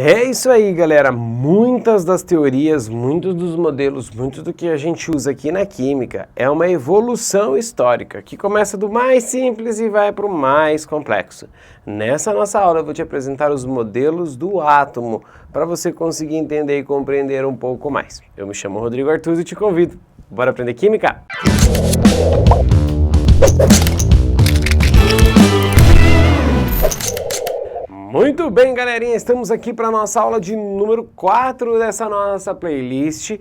É isso aí, galera. Muitas das teorias, muitos dos modelos, muito do que a gente usa aqui na química é uma evolução histórica que começa do mais simples e vai para o mais complexo. Nessa nossa aula eu vou te apresentar os modelos do átomo para você conseguir entender e compreender um pouco mais. Eu me chamo Rodrigo Artuzzo e te convido. Bora aprender química? Muito bem, galerinha, estamos aqui para a nossa aula de número 4 dessa nossa playlist.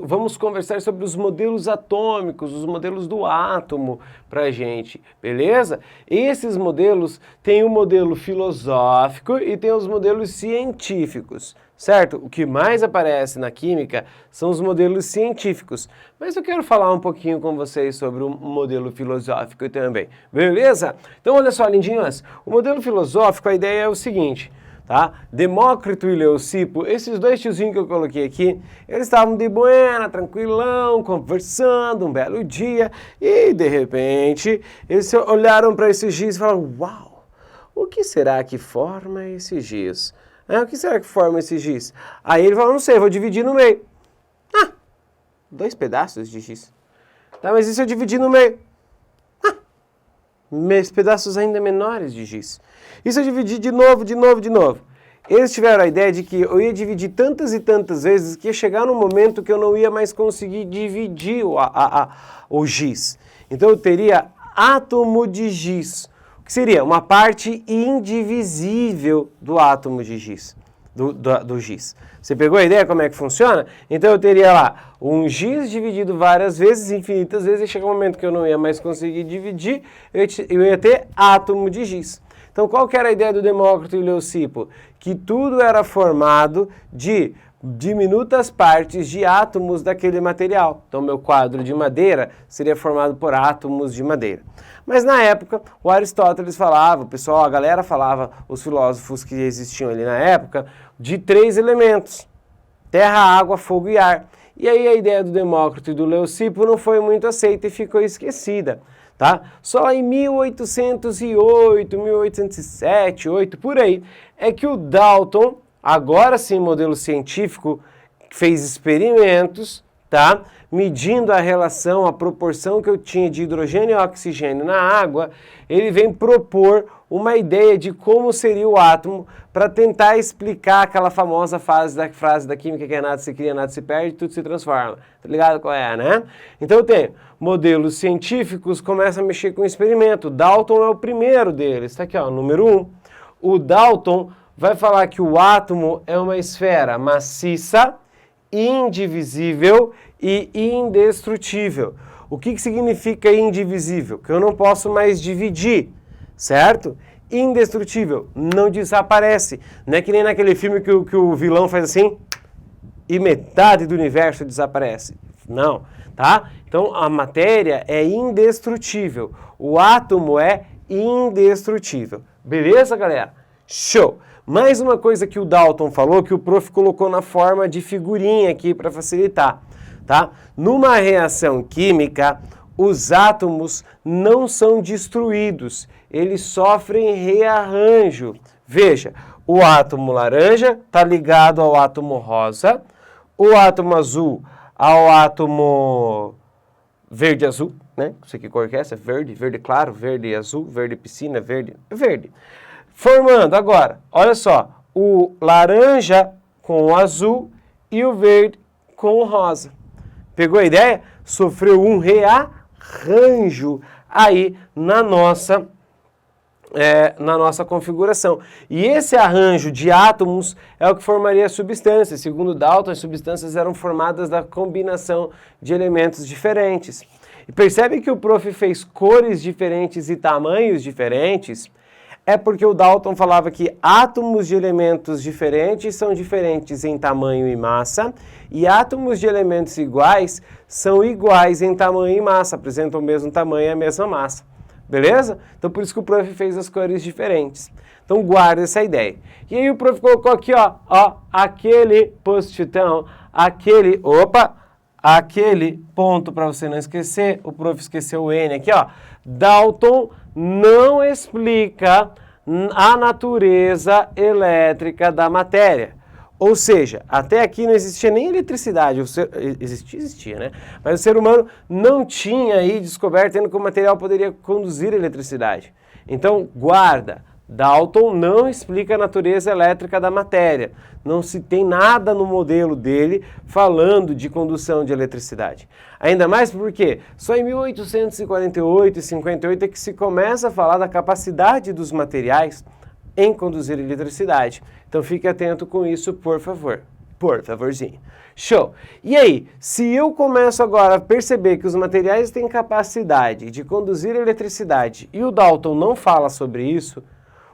Vamos conversar sobre os modelos atômicos, os modelos do átomo pra gente, beleza? Esses modelos têm o modelo filosófico e tem os modelos científicos, certo? O que mais aparece na química são os modelos científicos, mas eu quero falar um pouquinho com vocês sobre o modelo filosófico também, beleza? Então olha só, lindinhas, o modelo filosófico, a ideia é o seguinte, tá? Demócrito e Leucipo, esses dois tiozinhos que eu coloquei aqui, eles estavam de buena, tranquilão, conversando um belo dia, e de repente eles olharam para esse giz e falaram, uau, o que será que forma esse giz? O que será que forma esse giz? Aí ele falou, não sei, vou dividir no meio. 2 pedaços de giz. Tá, mas e se eu dividir no meio? Pedaços ainda menores de giz. E se eu dividir de novo? Eles tiveram a ideia de que eu ia dividir tantas e tantas vezes que ia chegar num momento que eu não ia mais conseguir dividir o giz. Então eu teria átomo de giz, que seria uma parte indivisível do átomo de giz, do giz. Você pegou a ideia como é que funciona? Então eu teria lá um giz dividido várias vezes, infinitas vezes, e chega um momento que eu não ia mais conseguir dividir, eu ia ter átomo de giz. Então qual que era a ideia do Demócrito e Leucipo? Que tudo era formado de diminutas partes de átomos daquele material. Então meu quadro de madeira seria formado por átomos de madeira. Mas na época, o Aristóteles falava, o pessoal, a galera falava, os filósofos que existiam ali na época, de 3 elementos, terra, água, fogo e ar. E aí a ideia do Demócrito e do Leucipo não foi muito aceita e ficou esquecida. Tá? Só em 1808, 1807, 8, por aí, é que o Dalton, agora sim modelo científico, fez experimentos, tá? Medindo a relação, a proporção que eu tinha de hidrogênio e oxigênio na água, ele vem propor uma ideia de como seria o átomo para tentar explicar aquela famosa frase da química que é nada se cria, nada se perde, tudo se transforma. Tá ligado qual é, né? Então eu tenho modelos científicos, começam a mexer com o experimento. Dalton é o primeiro deles, tá aqui ó, número 1. O Dalton vai falar que o átomo é uma esfera maciça, indivisível e indestrutível. O que significa indivisível? Que eu não posso mais dividir, certo? Indestrutível, não desaparece. Não é que nem naquele filme que o vilão faz assim e metade do universo desaparece. Não, tá? Então a matéria é indestrutível. O átomo é indestrutível. Beleza, galera? Show! Mais uma coisa que o Dalton falou, que o prof colocou na forma de figurinha aqui para facilitar, tá? Numa reação química, os átomos não são destruídos, eles sofrem rearranjo. Veja, o átomo laranja está ligado ao átomo rosa, o átomo azul ao átomo verde-azul, né? Não sei que cor que é essa, verde, verde claro, verde azul, verde piscina, verde. Formando agora, olha só, o laranja com o azul e o verde com o rosa. Pegou a ideia? Sofreu um rearranjo aí na nossa configuração. E esse arranjo de átomos é o que formaria a substância. Segundo Dalton, as substâncias eram formadas da combinação de elementos diferentes. E percebe que o prof fez cores diferentes e tamanhos diferentes? É porque o Dalton falava que átomos de elementos diferentes são diferentes em tamanho e massa, e átomos de elementos iguais são iguais em tamanho e massa, apresentam o mesmo tamanho e a mesma massa. Beleza? Então por isso que o prof fez as cores diferentes. Então guarda essa ideia. E aí o prof colocou aqui, ó, aquele post-itão, aquele ponto para você não esquecer, o prof esqueceu o N aqui, ó. Dalton não explica a natureza elétrica da matéria. Ou seja, até aqui não existia nem eletricidade, existia, né? Mas o ser humano não tinha aí descoberto ainda que o material poderia conduzir eletricidade. Então, guarda, Dalton não explica a natureza elétrica da matéria. Não se tem nada no modelo dele falando de condução de eletricidade. Ainda mais porque só em 1848 e 58 é que se começa a falar da capacidade dos materiais em conduzir eletricidade. Então fique atento com isso, por favor. Por favorzinho. Show! E aí, se eu começo agora a perceber que os materiais têm capacidade de conduzir eletricidade e o Dalton não fala sobre isso,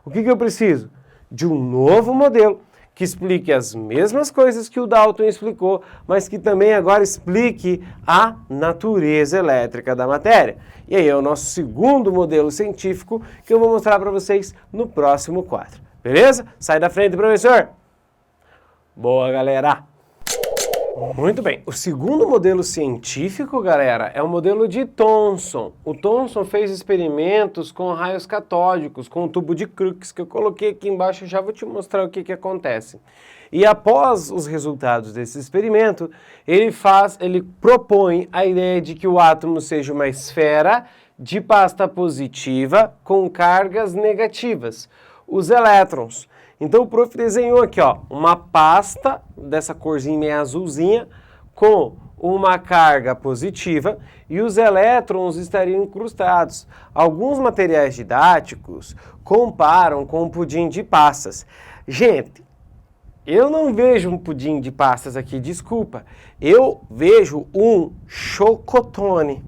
o que eu preciso? De um novo modelo que explique as mesmas coisas que o Dalton explicou, mas que também agora explique a natureza elétrica da matéria. E aí é o nosso segundo modelo científico que eu vou mostrar para vocês no próximo quadro. Beleza? Sai da frente, professor! Boa, galera! Muito bem, o segundo modelo científico, galera, é o modelo de Thomson. O Thomson fez experimentos com raios catódicos, com o tubo de Crookes, que eu coloquei aqui embaixo, já vou te mostrar o que acontece. E após os resultados desse experimento, ele propõe a ideia de que o átomo seja uma esfera de pasta positiva com cargas negativas, os elétrons. Então o prof desenhou aqui, ó, uma pasta dessa corzinha meio azulzinha com uma carga positiva e os elétrons estariam incrustados. Alguns materiais didáticos comparam com um pudim de passas. Gente, eu não vejo um pudim de passas aqui, desculpa. Eu vejo um chocotone.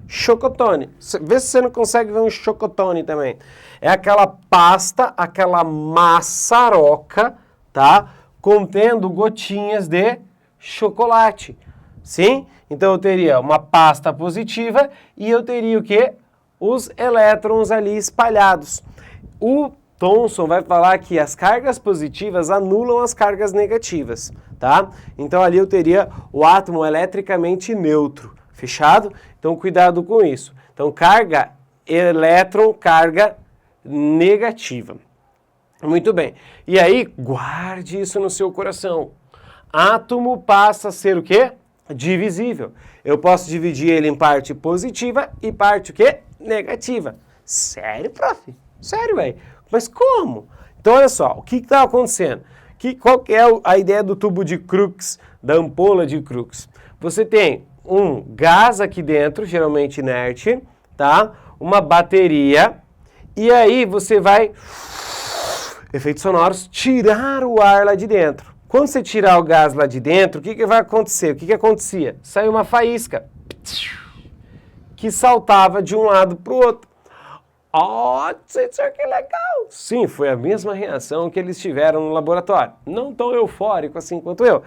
Chocotone. Vê se você não consegue ver um chocotone também. É aquela pasta, aquela maçaroca, tá? Contendo gotinhas de chocolate. Sim? Então eu teria uma pasta positiva e eu teria o quê? Os elétrons ali espalhados. O Thomson vai falar que as cargas positivas anulam as cargas negativas, tá? Então ali eu teria o átomo eletricamente neutro. Fechado? Então cuidado com isso. Então carga elétron, carga negativa. Muito bem. E aí, guarde isso no seu coração. Átomo passa a ser o quê? Divisível. Eu posso dividir ele em parte positiva e parte o quê? Negativa. Sério, prof? Sério, velho? Mas como? Então, olha só, o que está acontecendo? Qual que é a ideia do tubo de Crookes, da ampola de Crookes? Você tem um gás aqui dentro, geralmente inerte, tá? Uma bateria, e aí você vai, efeitos sonoros, tirar o ar lá de dentro. Quando você tirar o gás lá de dentro, o que vai acontecer? O que acontecia? Saiu uma faísca que saltava de um lado para o outro. Oh, senhor, que legal! Sim, foi a mesma reação que eles tiveram no laboratório. Não tão eufórico assim quanto eu.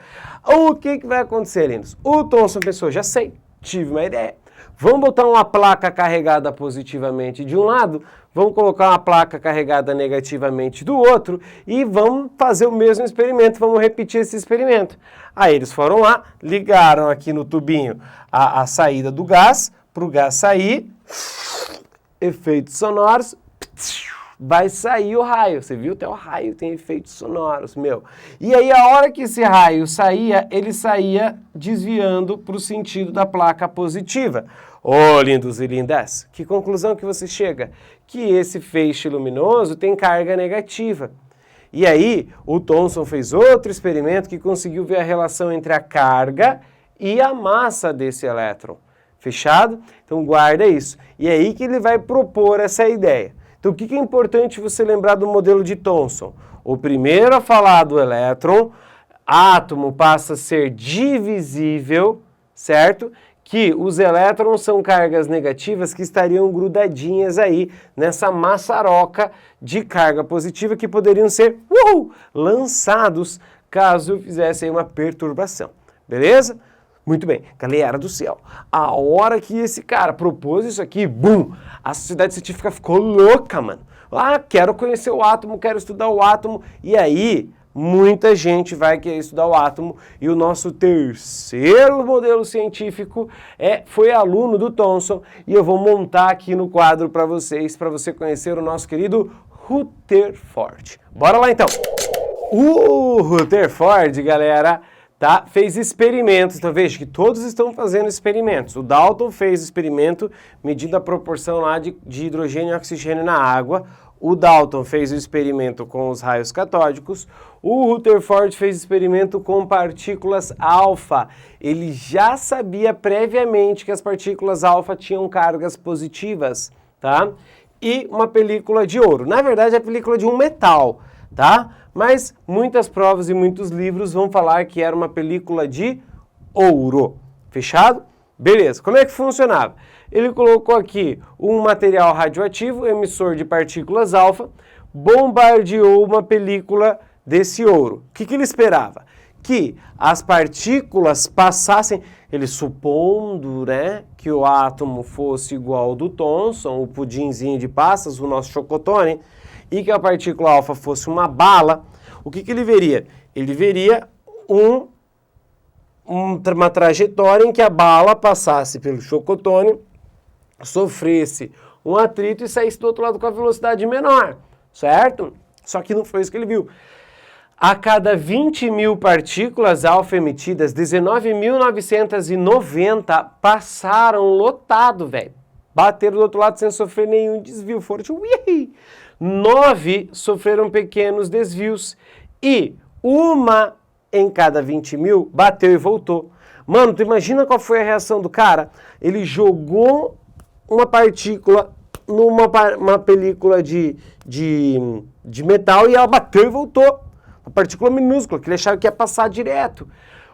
O que vai acontecer, lindos? O Thomson pensou, já sei, tive uma ideia. Vamos botar uma placa carregada positivamente de um lado, vamos colocar uma placa carregada negativamente do outro e vamos fazer o mesmo experimento, vamos repetir esse experimento. Aí eles foram lá, ligaram aqui no tubinho a saída do gás, para o gás sair, efeitos sonoros, vai sair o raio. Você viu? Até o raio tem efeitos sonoros, meu. E aí, a hora que esse raio saía, ele saía desviando para o sentido da placa positiva. Ô, lindos e lindas, que conclusão que você chega? Que esse feixe luminoso tem carga negativa. E aí, o Thomson fez outro experimento que conseguiu ver a relação entre a carga e a massa desse elétron. Fechado? Então guarda isso. E é aí que ele vai propor essa ideia. Então o que é importante você lembrar do modelo de Thomson? O primeiro a falar do elétron, átomo passa a ser divisível, certo? Que os elétrons são cargas negativas que estariam grudadinhas aí nessa maçaroca de carga positiva que poderiam ser lançados caso eu fizesse aí uma perturbação. Beleza? Muito bem, galera do céu, a hora que esse cara propôs isso aqui, bum, a sociedade científica ficou louca, mano. Ah, quero conhecer o átomo, quero estudar o átomo, e aí muita gente vai querer estudar o átomo, e o nosso terceiro modelo científico foi aluno do Thomson, e eu vou montar aqui no quadro para você conhecer o nosso querido Rutherford. Bora lá então. O Rutherford, galera, tá, fez experimentos. Então veja que todos estão fazendo experimentos. O Dalton fez experimento medindo a proporção lá de hidrogênio e oxigênio na água. O Dalton fez o experimento com os raios catódicos. O Rutherford fez experimento com partículas alfa. Ele já sabia previamente que as partículas alfa tinham cargas positivas, tá? E uma película de ouro. Na verdade, é a película de um metal, tá? Mas muitas provas e muitos livros vão falar que era uma película de ouro. Fechado? Beleza. Como é que funcionava? Ele colocou aqui um material radioativo, emissor de partículas alfa, bombardeou uma película desse ouro. O que ele esperava? Que as partículas passassem, ele supondo, né, que o átomo fosse igual ao do Thomson, o pudinzinho de passas, o nosso chocotone, e que a partícula alfa fosse uma bala, o que ele veria? Ele veria uma trajetória em que a bala passasse pelo chocotone, sofresse um atrito e saísse do outro lado com a velocidade menor, certo? Só que não foi isso que ele viu. A cada 20 mil partículas alfa emitidas, 19.990 passaram lotado, velho. Bateram do outro lado sem sofrer nenhum desvio. Foram tipo, 9 sofreram pequenos desvios. E uma em cada 20 mil bateu e voltou. Mano, tu imagina qual foi a reação do cara? Ele jogou uma partícula numa película de metal e ela bateu e voltou. Uma partícula minúscula, que ele achava que ia passar direto.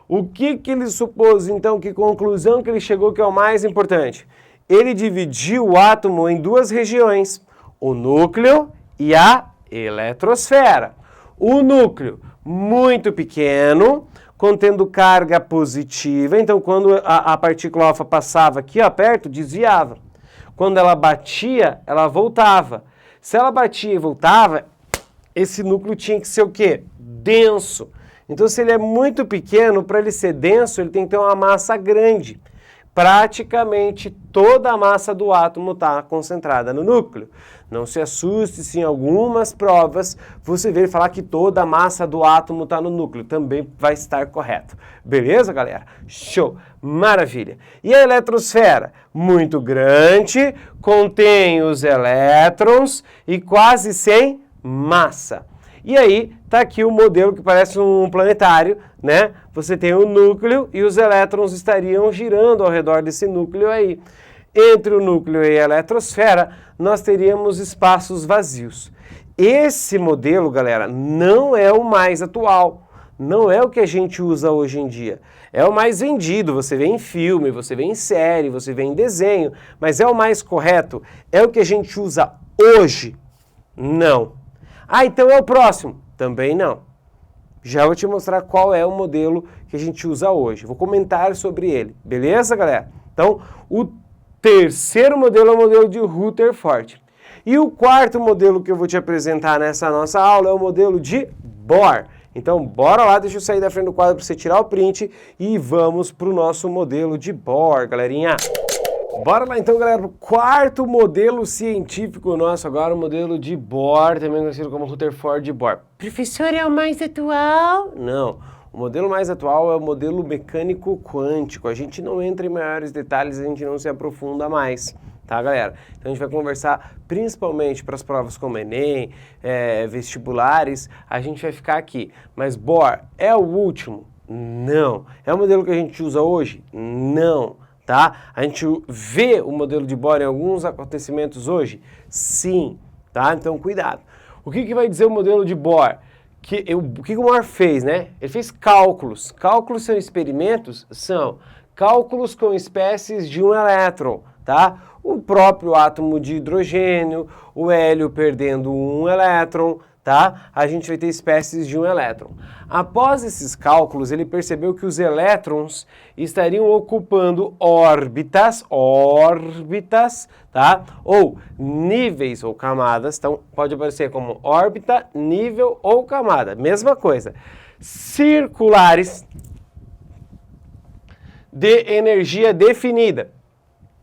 O que ele supôs, então, que conclusão que ele chegou que é o mais importante? Ele dividiu o átomo em duas regiões, o núcleo e a eletrosfera. O núcleo, muito pequeno, contendo carga positiva, então quando a partícula alfa passava aqui ó, perto, desviava. Quando ela batia, ela voltava. Se ela batia e voltava, esse núcleo tinha que ser o quê? Denso. Então, se ele é muito pequeno, para ele ser denso, ele tem que ter uma massa grande. Praticamente toda a massa do átomo está concentrada no núcleo. Não se assuste se em algumas provas você ver falar que toda a massa do átomo está no núcleo. Também vai estar correto. Beleza, galera? Show! Maravilha! E a eletrosfera? Muito grande, contém os elétrons e quase sem massa. E aí, tá aqui o modelo que parece um planetário, né? Você tem o núcleo e os elétrons estariam girando ao redor desse núcleo aí. Entre o núcleo e a eletrosfera, nós teríamos espaços vazios. Esse modelo, galera, não é o mais atual. Não é o que a gente usa hoje em dia. É o mais vendido, você vê em filme, você vê em série, você vê em desenho, mas é o mais correto? É o que a gente usa hoje? Não. Ah, então é o próximo? Também não. Já vou te mostrar qual é o modelo que a gente usa hoje. Vou comentar sobre ele. Beleza, galera? Então, o terceiro modelo é o modelo de Rutherford. E o quarto modelo que eu vou te apresentar nessa nossa aula é o modelo de Bohr. Então, bora lá, deixa eu sair da frente do quadro para você tirar o print e vamos para o nosso modelo de Bohr, galerinha. Bora lá então, galera, o quarto modelo científico nosso agora, o modelo de Bohr, também conhecido como Rutherford Bohr. Professor, é o mais atual? Não, o modelo mais atual é o modelo mecânico quântico. A gente não entra em maiores detalhes, a gente não se aprofunda mais, tá, galera? Então a gente vai conversar principalmente para as provas como Enem, vestibulares, a gente vai ficar aqui. Mas Bohr é o último? Não. É o modelo que a gente usa hoje? Não. Tá? A gente vê o modelo de Bohr em alguns acontecimentos hoje? Tá? Então, cuidado. O que vai dizer o modelo de Bohr? O que o Bohr fez, né? Ele fez cálculos. Cálculos são experimentos? São. Cálculos com espécies de um elétron, tá? O próprio átomo de hidrogênio, o hélio perdendo um elétron, tá? A gente vai ter espécies de um elétron. Após esses cálculos, ele percebeu que os elétrons estariam ocupando órbitas, tá? Ou níveis ou camadas, então pode aparecer como órbita, nível ou camada, mesma coisa. Circulares de energia definida.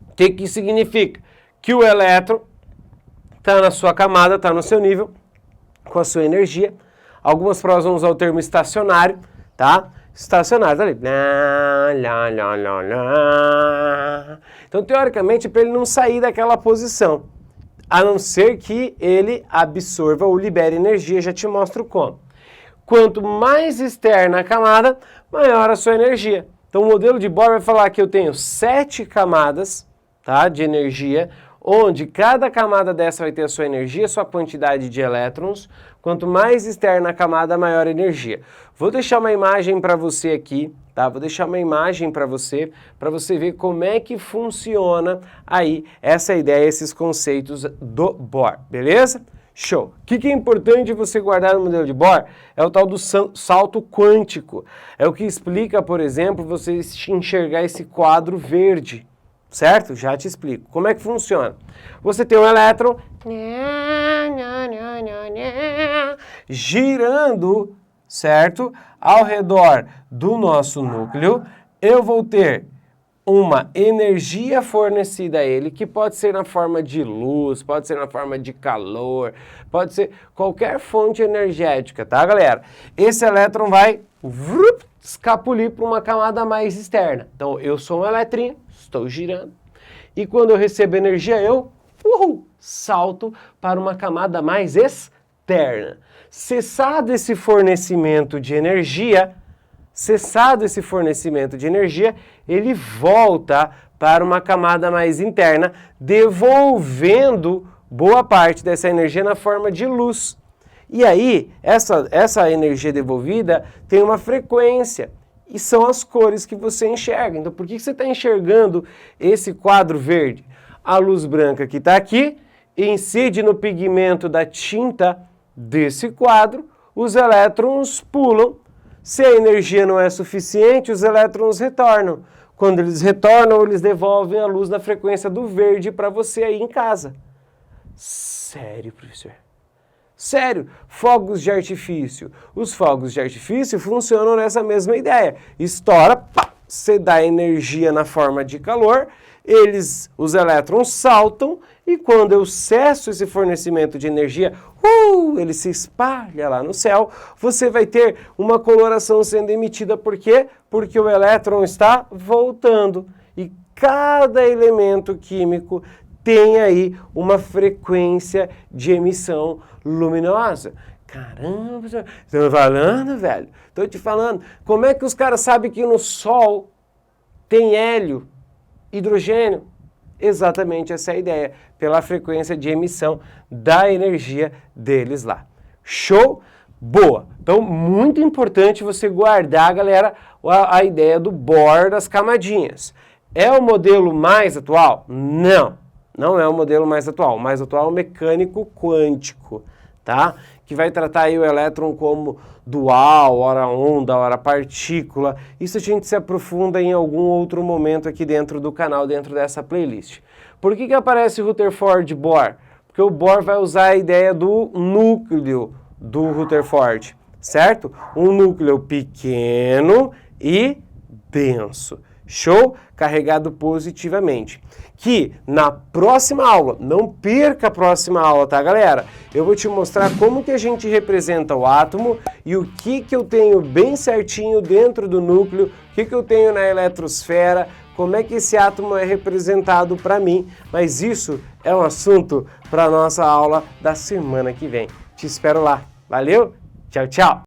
O que significa? Que o elétron está na sua camada, está no seu nível, com a sua energia. Algumas provas vão usar o termo estacionário, tá? Estacionário, tá ali. Então, teoricamente, para ele não sair daquela posição, a não ser que ele absorva ou libere energia, já te mostro como. Quanto mais externa a camada, maior a sua energia. Então, o modelo de Bohr vai falar que eu tenho 7 camadas, tá, de energia, onde cada camada dessa vai ter a sua energia, sua quantidade de elétrons. Quanto mais externa a camada, maior a energia. Vou deixar uma imagem para você aqui, tá? Vou deixar uma imagem para você ver como é que funciona aí essa ideia, esses conceitos do Bohr, beleza? Show! O que é importante você guardar no modelo de Bohr é o tal do salto quântico. É o que explica, por exemplo, você enxergar esse quadro verde. Certo? Já te explico. Como é que funciona? Você tem um elétron girando, certo? Ao redor do nosso núcleo. Eu vou ter uma energia fornecida a ele, que pode ser na forma de luz, pode ser na forma de calor, pode ser qualquer fonte energética, tá, galera? Esse elétron vai escapulir para uma camada mais externa. Então, eu sou um eletrinho, estou girando, e quando eu recebo energia, eu salto para uma camada mais externa. Cessado esse fornecimento de energia, ele volta para uma camada mais interna, devolvendo boa parte dessa energia na forma de luz. E aí, essa energia devolvida tem uma frequência, e são as cores que você enxerga. Então, por que você está enxergando esse quadro verde? A luz branca que está aqui incide no pigmento da tinta desse quadro, os elétrons pulam. Se a energia não é suficiente, os elétrons retornam. Quando eles retornam, eles devolvem a luz na frequência do verde para você aí em casa. Sério, professor? Sério, fogos de artifício. Os fogos de artifício funcionam nessa mesma ideia. Estoura, pá, você dá energia na forma de calor, os elétrons saltam, e quando eu cesso esse fornecimento de energia, ele se espalha lá no céu, você vai ter uma coloração sendo emitida. Por quê? Porque o elétron está voltando. E cada elemento químico tem aí uma frequência de emissão luminosa. Caramba, estou falando, velho? Estou te falando. Como é que os caras sabem que no Sol tem hélio, hidrogênio? Exatamente essa é a ideia, pela frequência de emissão da energia deles lá. Show? Boa! Então, muito importante você guardar, galera, a ideia do Bohr das camadinhas. É o modelo mais atual? Não, não é o modelo mais atual. O mais atual é o mecânico quântico, tá? Que vai tratar aí o elétron como dual, ora onda, ora partícula. Isso a gente se aprofunda em algum outro momento aqui dentro do canal, dentro dessa playlist. Por que aparece o Rutherford Bohr? Porque o Bohr vai usar a ideia do núcleo do Rutherford, certo? Um núcleo pequeno e denso. Show? Carregado positivamente. Que na próxima aula, não perca a próxima aula, tá, galera? Eu vou te mostrar como que a gente representa o átomo e o que eu tenho bem certinho dentro do núcleo, o que eu tenho na eletrosfera, como é que esse átomo é representado para mim. Mas isso é um assunto para a nossa aula da semana que vem. Te espero lá. Valeu? Tchau, tchau!